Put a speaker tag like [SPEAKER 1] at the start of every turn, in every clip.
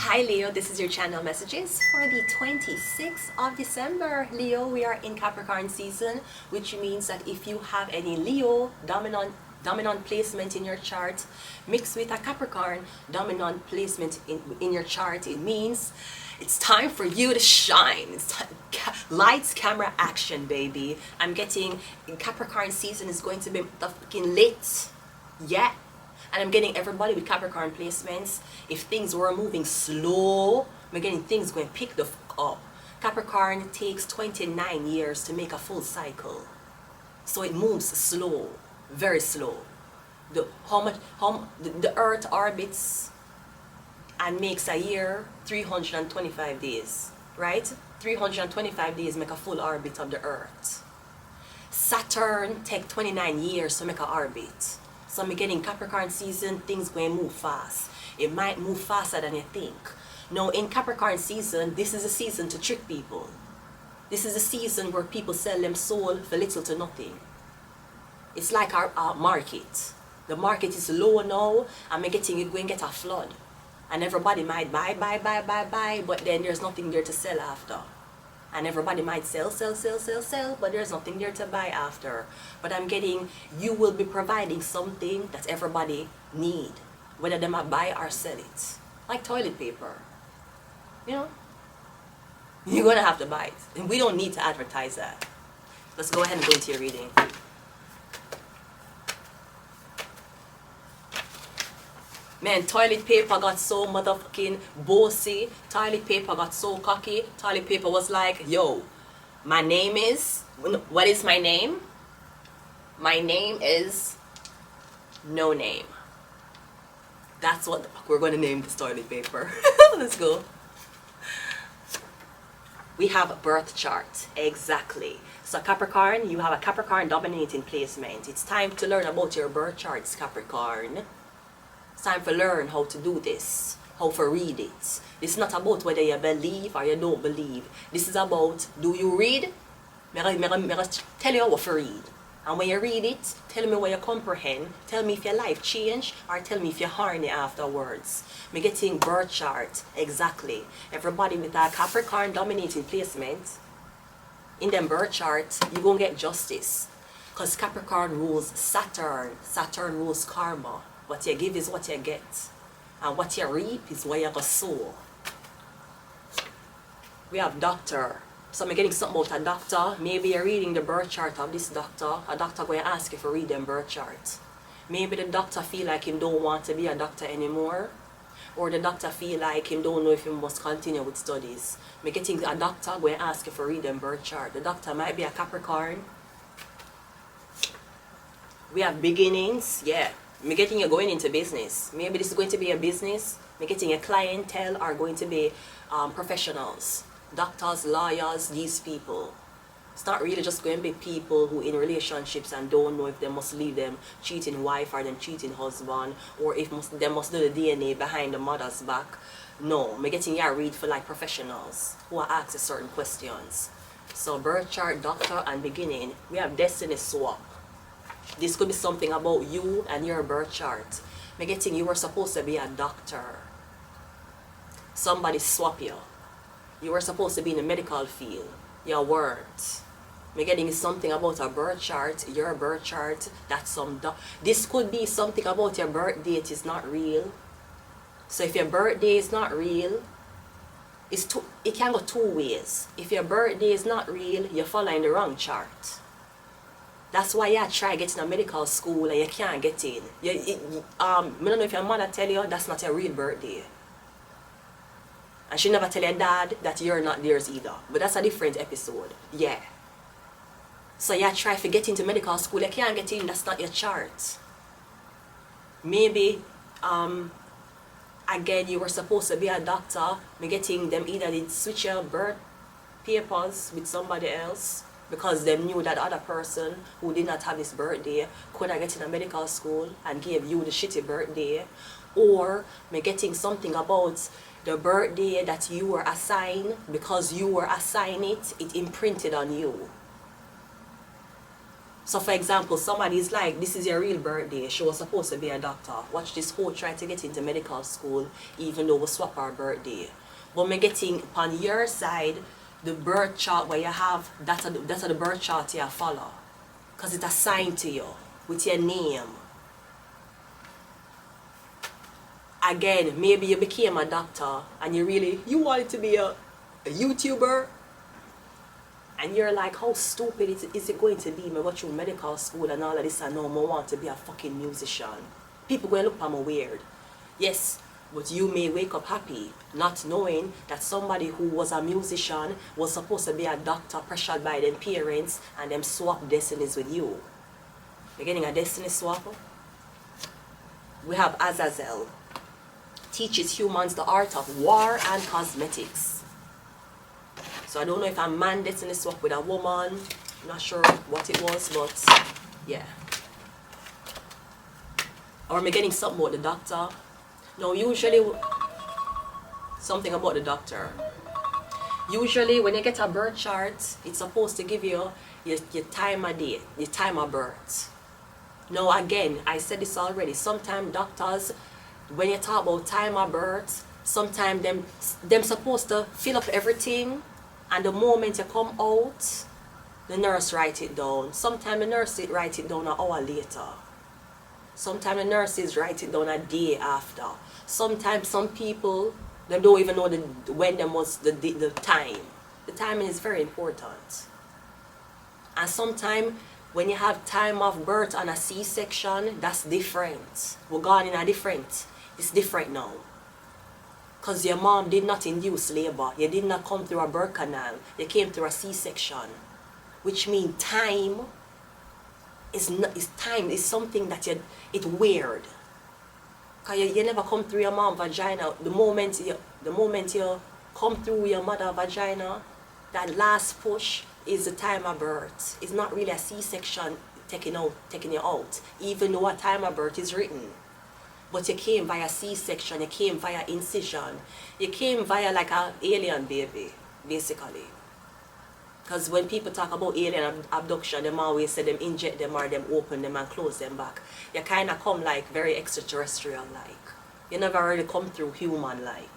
[SPEAKER 1] Hi Leo, this is your channel messages for the 26th of December. Leo, we are in Capricorn season, which means that if you have any Leo dominant placement in your chart mixed with a Capricorn dominant placement in your chart, it means it's time for you to shine. It's lights, camera, action, baby. I'm getting Capricorn season is going to be the fucking lit. Yeah. And I'm getting everybody with Capricorn placements. If things were moving slow, I'm getting things going to pick the fuck up. Capricorn takes 29 years to make a full cycle. So it moves slow, very slow. The earth orbits and makes a year 325 days, right? 325 days make a full orbit of the earth. Saturn take 29 years to make an orbit. So I'm getting Capricorn season, things going to move fast. It might move faster than you think. Now in Capricorn season, this is a season to trick people. This is a season where people sell them soul for little to nothing. It's like our market. The market is low now, and I'm getting it going to get a flood. And everybody might buy, but then there's nothing there to sell after. And everybody might sell, but there's nothing there to buy after. But I'm getting, you will be providing something that everybody need, whether they might buy or sell it. Like toilet paper. You know? You're going to have to buy it. And we don't need to advertise that. Let's go ahead and go into your reading. Man, toilet paper got so motherfucking bossy. Toilet paper got so cocky. Toilet paper was like, yo, my name is... What is my name? My name is... No name. That's what the fuck we're going to name this toilet paper. Let's go. We have a birth chart. Exactly. So Capricorn, you have a Capricorn dominating placement. It's time to learn about your birth charts, Capricorn. It's time to learn how to do this, how to read it. It's not about whether you believe or you don't believe. This is about, do you read? I tell you what to read. And when you read it, tell me what you comprehend. Tell me if your life changed or tell me if you're horny afterwards. I'm getting birth chart. Exactly. Everybody with a Capricorn dominating placement, in them birth chart, you're going to get justice. Because Capricorn rules Saturn. Saturn rules karma. What you give is what you get. And what you reap is what you're going to sow. We have doctor. So I'm getting something about a doctor. Maybe you're reading the birth chart of this doctor. A doctor going to ask you to read them birth chart. Maybe the doctor feel like him don't want to be a doctor anymore. Or the doctor feel like him don't know if he must continue with studies. I'm getting a doctor going to ask you to read them birth chart. The doctor might be a Capricorn. We have beginnings. Yeah. I'm getting you going into business. Maybe this is going to be a business. I'm getting a clientele are going to be professionals. Doctors, lawyers, these people. It's not really just going to be people who in relationships and don't know if they must leave them cheating wife or them cheating husband, or if they must do the DNA behind the mother's back. No, I'm getting you a read for like professionals who are asking certain questions. So birth chart, doctor, and beginning. We have destiny swap. This could be something about you and your birth chart. I'm getting you were supposed to be a doctor. Somebody swap you. You were supposed to be in the medical field. You weren't. I'm getting something about a birth chart, your birth chart. That's this could be something about your birth date is not real. So if your birthday is not real, it can go two ways. If your birthday is not real, you're following the wrong chart. That's why you try getting a medical school and you can't get in. I don't know if your mother tell you that's not your real birthday. And she never tell your dad that you're not theirs either. But that's a different episode. Yeah. So you try to get into medical school, you can't get in, that's not your chart. Maybe, again, you were supposed to be a doctor. You're getting them either did switch your birth papers with somebody else, because they knew that other person who did not have this birthday could have get in a medical school and gave you the shitty birthday. Or me getting something about the birthday that you were assigned, because you were assigned it imprinted on you. So for example, somebody's like, this is your real birthday, she was supposed to be a doctor. Watch this whole trying to get into medical school even though we swap our birthday. But me getting on your side, the birth chart where you have, that's the birth chart you follow. Because it's assigned to you with your name. Again, maybe you became a doctor and you wanted to be a YouTuber. And you're like, how stupid is it going to be? Me go through medical school and all of this and now I want to be a fucking musician. People going to look at me weird. Yes, but you may wake up happy, not knowing that somebody who was a musician was supposed to be a doctor pressured by them parents and them swap destinies with you. You're getting a destiny swap? We have Azazel. Teaches humans the art of war and cosmetics. So I don't know if a man destiny swap with a woman. I'm not sure what it was, but yeah. Or am I getting something about the doctor? No, usually something about the doctor. Usually when you get a birth chart, it's supposed to give you your time of day, your time of birth. Now again, I said this already, sometimes doctors, when you talk about time of birth, sometimes them supposed to fill up everything. And the moment you come out, the nurse write it down. Sometimes the nurse write it down an hour later. Sometimes the nurses write it down a day after. Sometimes some people, they don't even know when them was the time. The timing is very important. And sometimes when you have time of birth on a C-section, that's different. We're going in a different. It's different now. Because your mom did not induce labor. You did not come through a birth canal. You came through a C-section. Which means time is something that it's weird. Because you never come through your mom's vagina. The moment you come through your mother's vagina, that last push is the time of birth. It's not really a C-section taking you out. Even though a time of birth is written. But you came via C-section, you came via incision. You came via like an alien baby, basically. Because when people talk about alien abduction, them always say them inject them or them open them and close them back. You kind of come like very extraterrestrial-like. You never really come through human-like.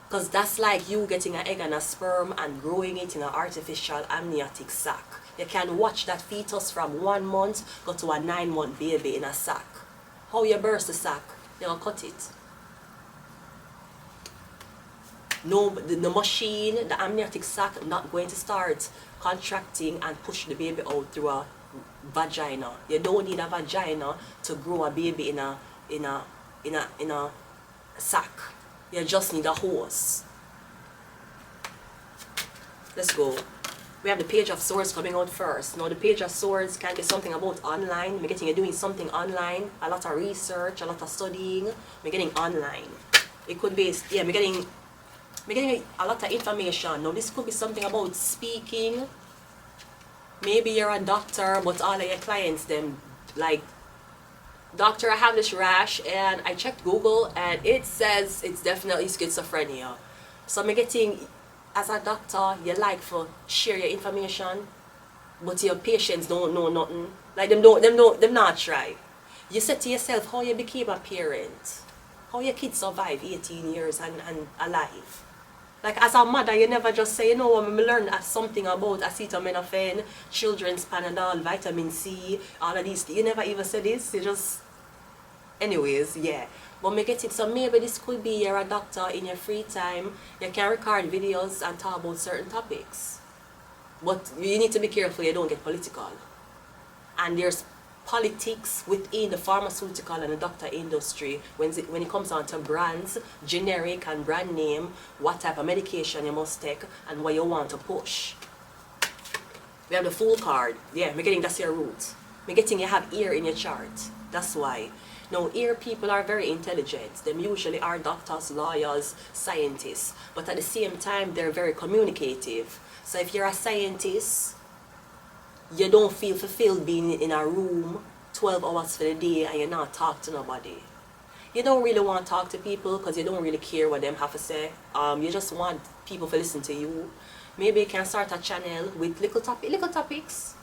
[SPEAKER 1] Because that's like you getting an egg and a sperm and growing it in an artificial amniotic sac. You can watch that fetus from 1 month go to a 9-month baby in a sac. How you burst the sack, you'll cut it. No, the machine, the amniotic sac, not going to start contracting and push the baby out through a vagina. You don't need a vagina to grow a baby in a sack. You just need a hose. Let's go. We have the Page of Swords coming out first. Now the Page of Swords can be something about online. We're getting you doing something online. A lot of research, a lot of studying. We're getting online. It could be, yeah, we're getting a lot of information. Now this could be something about speaking. Maybe you're a doctor, but all of your clients, them like, doctor, I have this rash, and I checked Google, and it says it's definitely schizophrenia. So I'm getting, as a doctor, you like for share your information, but your patients don't know nothing. Like them not try. You said to yourself how you became a parent, how your kids survive 18 years and alive. Like as a mother, you never just say, you know what, I learned something about acetaminophen, children's Panadol, vitamin C, all of these. You never even said this. You just, anyways, yeah. But me get it. So maybe this could be you're a doctor in your free time. You can record videos and talk about certain topics. But you need to be careful you don't get political. And there's politics within the pharmaceutical and the doctor industry when it comes down to brands, generic and brand name, what type of medication you must take and what you want to push. We have the Fool card. Yeah, we're getting that's your root. We're getting you have ear in your chart. That's why. Now, ear people are very intelligent. They usually are doctors, lawyers, scientists. But at the same time, they're very communicative. So if you're a scientist, you don't feel fulfilled being in a room 12 hours for the day and you're not talking to nobody. You don't really want to talk to people because you don't really care what them have to say. You just want people to listen to you. Maybe you can start a channel with little topics.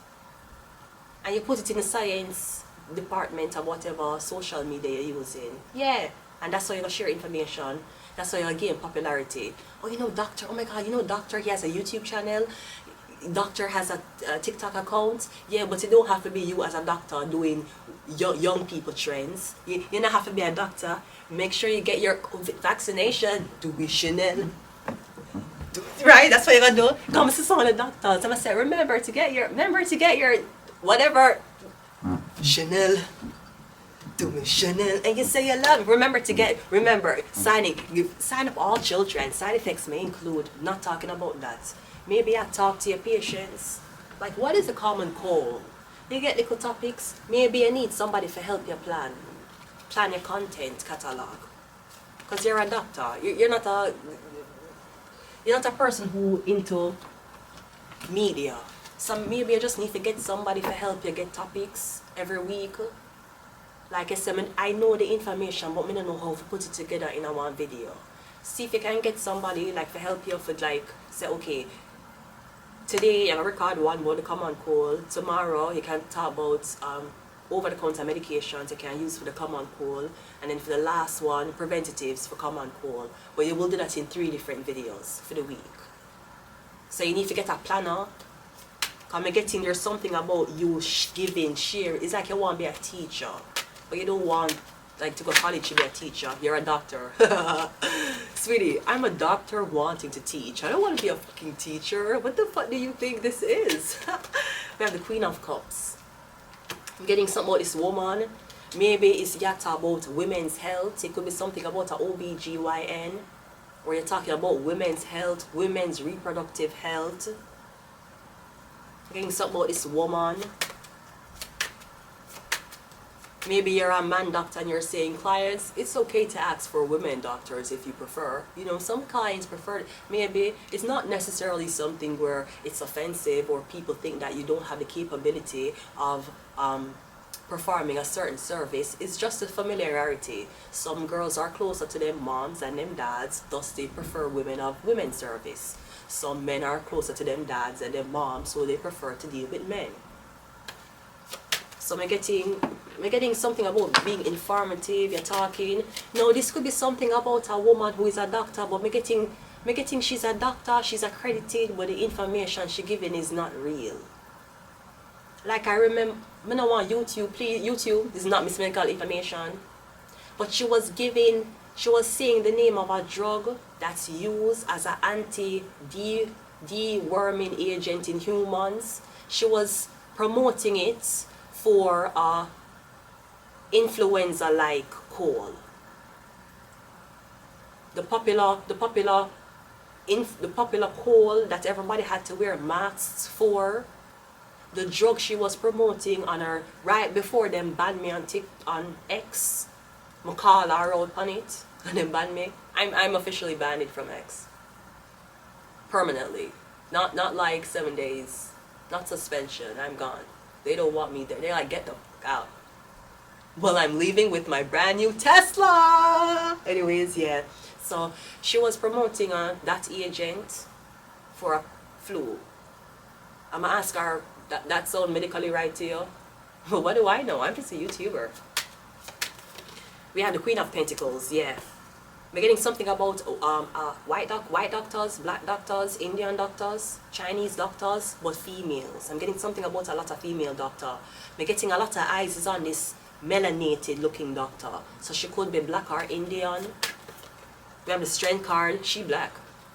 [SPEAKER 1] and you put it in the science department or whatever social media you're using. Yeah, and that's how you're gonna share information. That's how you're gonna gain popularity. Oh, you know, doctor, oh my god, you know, doctor, he has a YouTube channel. Doctor has a TikTok account. Yeah, but it don't have to be you as a doctor doing young people trends. You don't have to be a doctor. Make sure you get your COVID vaccination. Do we Chanel? Right, that's what you're gonna do. Come to some of the doctors. I'm gonna say, remember to get your whatever Chanel. Do me Chanel, and you say you love. Remember sign up all children. Side effects may include, not talking about that. Maybe I talk to your patients. Like, what is a common cold? You get little topics. Maybe you need somebody to help you plan your content catalog. Because you're a doctor. You're not a person who into media. So maybe you just need to get somebody to help you get topics every week. Like I said, I know the information, but I don't know how to put it together in a one video. See if you can get somebody like to help you for like say, okay, today you're gonna record one about the common cold. Tomorrow you can talk about over-the-counter medications you can use for the common cold, and then for the last one, preventatives for common cold. But you will do that in 3 different videos for the week. So you need to get a planner. Come and getting there's something about you giving, share. It's like you want to be a teacher, but you don't want like to go to college to be a teacher. You're a doctor. Sweetie, I'm a doctor wanting to teach. I don't want to be a fucking teacher. What the fuck do you think this is? We have the Queen of Cups. I'm getting something about this woman. Maybe it's yata about women's health. It could be something about an OBGYN, where you're talking about women's health, women's reproductive health. I'm getting something about this woman. Maybe you're a man doctor and you're saying, clients, it's okay to ask for women doctors if you prefer. You know, some clients prefer it. Maybe it's not necessarily something where it's offensive or people think that you don't have the capability of performing a certain service. It's just a familiarity. Some girls are closer to their moms and them dads, thus they prefer women of women's service. Some men are closer to them dads and their moms, so they prefer to deal with men. So I'm getting something about being informative. You're talking. No, this could be something about a woman who is a doctor, but I'm getting she's a doctor, she's accredited, but the information she's giving is not real. Like I remember, I don't want YouTube, please, YouTube, this is not medical information. But she was saying the name of a drug that's used as an anti-deworming agent in humans. She was promoting it for influenza-like cold. The popular cold that everybody had to wear masks for. The drug she was promoting on her right before them banned me on X. I call her out on it and then banned me. I'm officially banned from X. Permanently. Not like 7 days. Not suspension. I'm gone. They don't want me there. They're like, get the fuck out. Well, I'm leaving with my brand new Tesla. Anyways, yeah. So she was promoting that agent for a flu. I'm gonna ask her, that sound medically right to you? Well, what do I know? I'm just a YouTuber. We have the Queen of Pentacles, yeah. We're getting something about white doctors, black doctors, Indian doctors, Chinese doctors, but females. I'm getting something about a lot of female doctor. We're getting a lot of eyes on this melanated looking doctor. So she could be black or Indian. We have the Strength card, she black.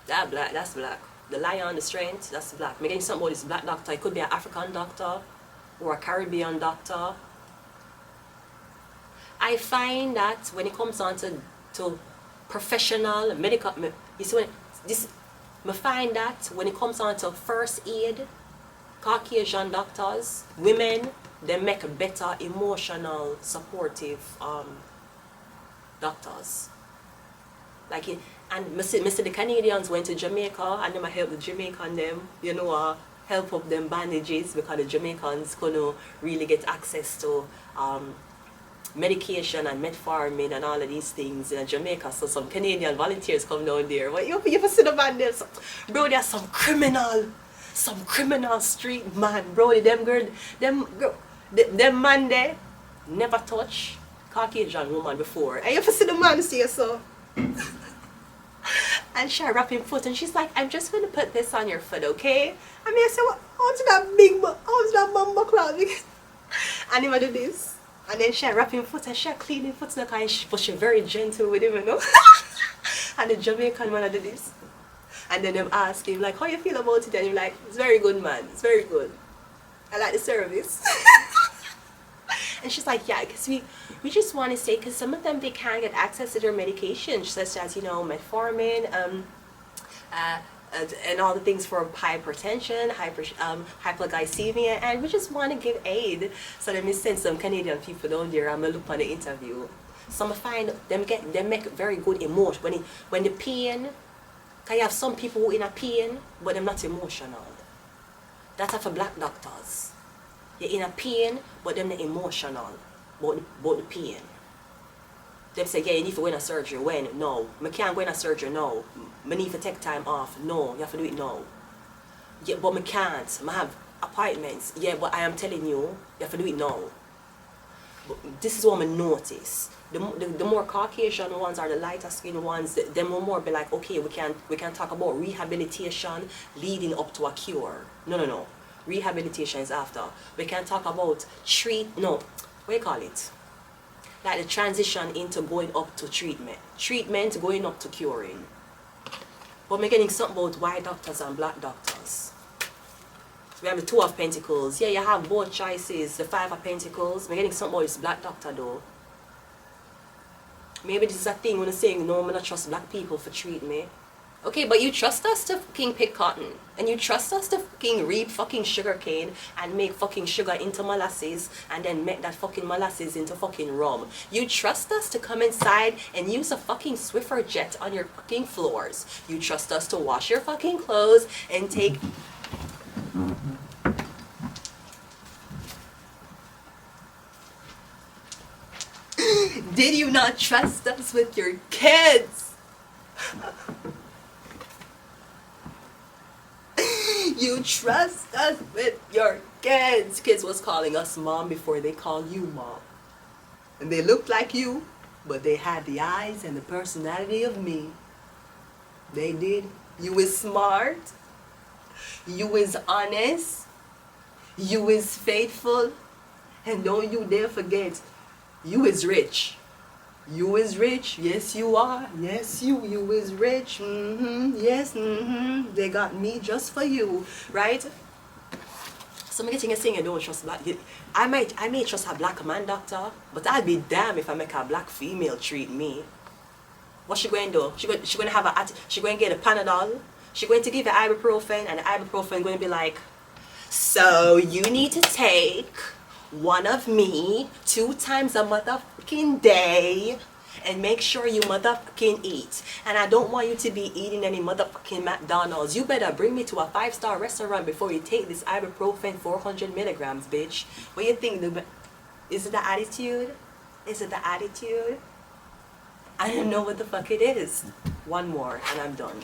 [SPEAKER 1] That black, that's black. The Lion, the Strength, that's black. We're getting something about this black doctor. It could be an African doctor or a Caribbean doctor. I find that when it comes on to professional medical, you see I find that when it comes on to first aid, Caucasian doctors, women, they make better emotional, supportive doctors. Like it, and Mr. The Canadians went to Jamaica and I helped the Jamaican them, you know, help up them bandages because the Jamaicans couldn't really get access to medication and metformin and all of these things in Jamaica. So some Canadian volunteers come down there. But you see the man there, bro, there's some criminal street man, bro. Them girl, Them man there never touch Caucasian woman before. And you ever see the man say so? And she wrap him foot and she's like, I'm just gonna put this on your foot, okay? I mean I said, what how's that mama cloud? And he do this. And then she wrap him foot and she clean him foot but she very gentle with him, you know. And the Jamaican man do this. And then them ask him like, how you feel about it? And he's like, it's very good, man, it's very good. I like the service. And she's like, yeah, because we just want to say, because some of them, they can't get access to their medication, such as, you know, metformin, and all the things for hypertension, hypoglycemia, and we just want to give aid. So let me send some Canadian people down there and look on the interview. Some find them make very good emotion when the pain. Cause you have some people who in a pain, but they're not emotional. That's for black doctors. You're in a pain, but they're not emotional about the pain. They say, yeah, you need to go in a surgery. When? No. I can't go in a surgery now. I need to take time off. No, you have to do it now. Yeah, but I can't. I have appointments. Yeah, but I am telling you, you have to do it now. But this is what I notice. The more Caucasian ones are the lighter skinned ones, them will more be like, okay, we can talk about rehabilitation leading up to a cure. No. Rehabilitation is after. We can talk about what do you call it? Like the transition into going up to treatment. Treatment going up to curing. But we're getting something about white doctors and black doctors. So we have the Two of Pentacles. Yeah, you have both choices. The Five of Pentacles. We're getting something about this black doctor though. Maybe this is a thing when you're saying, no, I'm not trust black people for treat me. Okay, but you trust us to fucking pick cotton. And you trust us to fucking reap fucking sugar cane and make fucking sugar into molasses and then make that fucking molasses into fucking rum. You trust us to come inside and use a fucking Swiffer jet on your fucking floors. You trust us to wash your fucking clothes and take... Did you not trust us with your kids? You trust us with your kids. Kids was calling us mom before they called you mom. And they looked like you, but they had the eyes and the personality of me. They did. You is smart. You is honest. You is faithful. And don't you dare forget, you is rich. You is rich. Yes, you are. Yes, you is rich. Yes, They got me just for you, right? So I'm getting a thing I don't trust black. I may trust a black man doctor, but I'll be damned if I make a black female treat me. What she going to do? She going to have she going to get a Panadol. She going to give her ibuprofen, and the ibuprofen going to be like, so you need to take one of me 2 times a motherfucking day and make sure you motherfucking eat. And I don't want you to be eating any motherfucking McDonald's. You better bring me to a 5-star restaurant before you take this ibuprofen 400 milligrams, bitch. What do you think? Is it the attitude? Is it the attitude? I don't know what the fuck it is. One more and I'm done.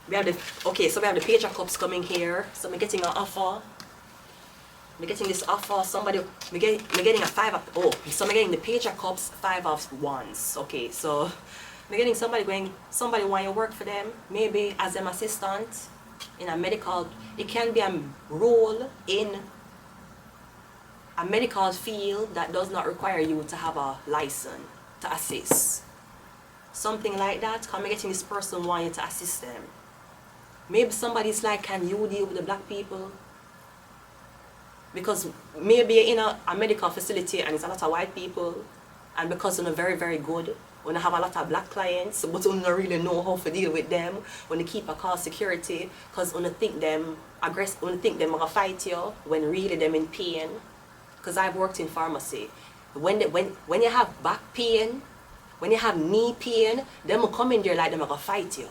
[SPEAKER 1] We have the Page of Cups coming here. So I'm getting an offer. I'm getting this offer. I'm getting a 5 of, so I'm getting the Page of Cups, 5 of Wands. Okay, so I'm getting somebody want to work for them, maybe as an assistant in a medical. It can be a role in a medical field that does not require you to have a license to assist. Something like that. I'm getting this person want you to assist them. Maybe somebody's like, can you deal with the black people? Because maybe you're in a medical facility and it's a lot of white people, and because you're very, very good, when you have a lot of black clients, but you don't really know how to deal with them, when you keep a call security, because when you think them aggressive, when you think them gonna fight you, when really them in pain. Because I've worked in pharmacy. When you have back pain, when you have knee pain, them will come in there like them gonna fight you.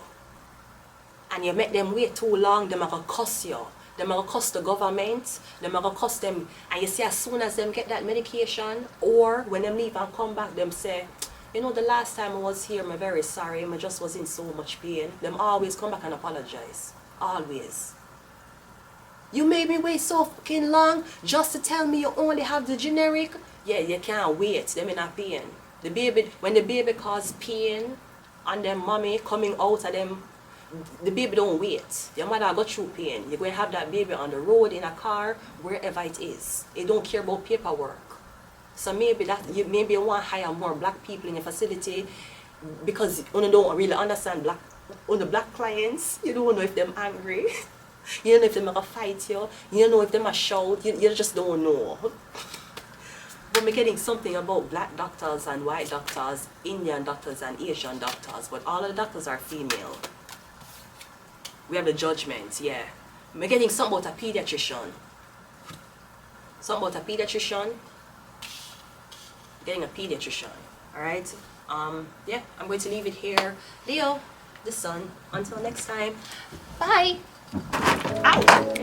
[SPEAKER 1] And you make them wait too long, them are going to cuss you. Them are going to cuss the government. Them are going to cuss them. And you see, as soon as them get that medication, or when them leave and come back, them say, you know, the last time I was here, I'm very sorry. I just was in so much pain. Them always come back and apologize. Always. You made me wait so fucking long just to tell me you only have the generic? Yeah, you can't wait. Them in a pain. The baby, when the baby cause pain and them mommy coming out of them, the baby don't wait. Your mother go through pain. You're going to have that baby on the road, in a car, wherever it is. It don't care about paperwork. So maybe you want to hire more black people in your facility because you don't really understand black clients. You don't know if they're angry. You don't know if they're going to fight you. You don't know if they're going to shout. You just don't know. But we're getting something about black doctors and white doctors, Indian doctors and Asian doctors. But all of the doctors are female. We have the judgment, yeah. We're getting something about a pediatrician. Something about a pediatrician. Getting a pediatrician. Alright? Yeah, I'm going to leave it here. Leo, the sun. Until next time. Bye. Ow!